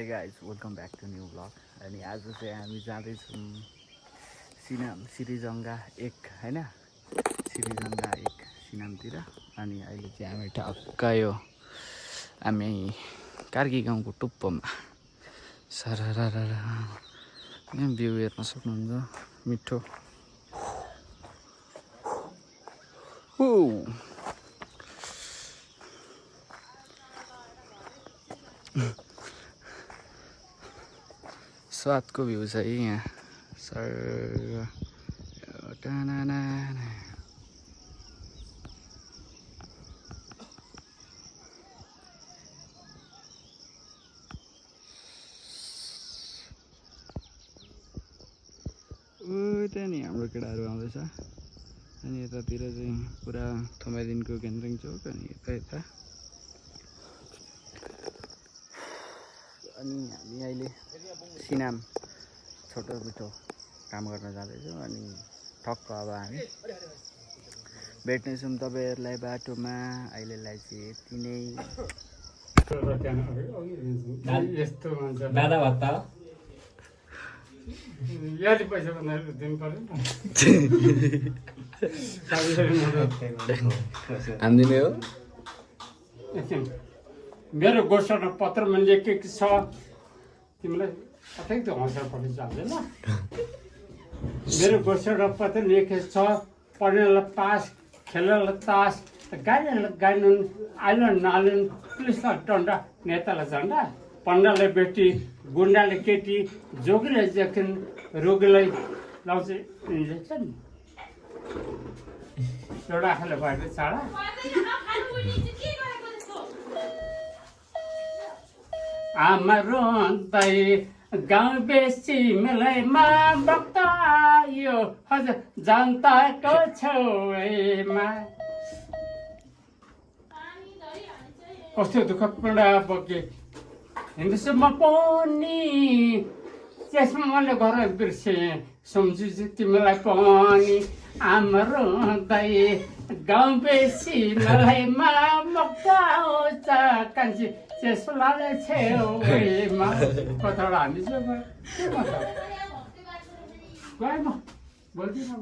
Hey guys, welcome back to new vlog. अनि आज चाहिँ हामी जाँदैछौँ सिरिजङ्गा 1 हैन, सिरिजङ्गा 1 सिनामतिर। अनि अहिले चाहिँ हामी ठक्क यो हामी कार्की गाउँको टुप्पोमा सरररर यहाँ भ्यू हेर्न सक्नुहुन्छ मिठो। स्वादको भ्यू छ है यहाँ सर टानाना। उता नि हाम्रो केटाहरू आउँदैछ। अनि यतातिर चाहिँ पुरा थोमादिनको केन्द्रिङ चौक अनि यता अनि हामी अहिले सिनाम छोटो मिठो काम गर्न जाँदैछौँ। अनि ठक्क अब हामी भेट्नेछौँ तपाईँहरूलाई बाटोमा। अहिलेलाई चाहिँ यति नै। दादा भत्ता याद पैसा दिनु पर्यो हाम्दिने हो। मेरो घोषणा पत्रमा लेखेको छ तिमीलाई कतै त हँसेर पनि जान्दैन। मेरो घोषणा पत्र लेखेको छ पढ्नेलाई पास खेल्नेलाई तास गाड्नेलाई गाड्नु आइलन नालिन पुलिसलाई डन्डा नेतालाई झन्डा पण्डालाई बेटी गुन्डाले केटी जोगीलाई जखिन रोगीलाई लाउँछ इन्जेक्सन एउटा आँखाले भएर चाडा। आमा रोँदै गाउँ बेसी मिलाइमा भक्त आयो हजुर जनताको छेउमा। कस्तो दुःख पीडा बोके हिन्दूसम्म पनि त्यसमा मैले घर बिर्सेँ सम्झुछु तिमीलाई पनि। आमा रोँदै गाउँ बेसी मिलाइमा भक्त आउँछ कान्छी त्यसलाई छेउमा कताबाट हामी चाहिँ के भन्छ गएँ म बोल्दिनँ।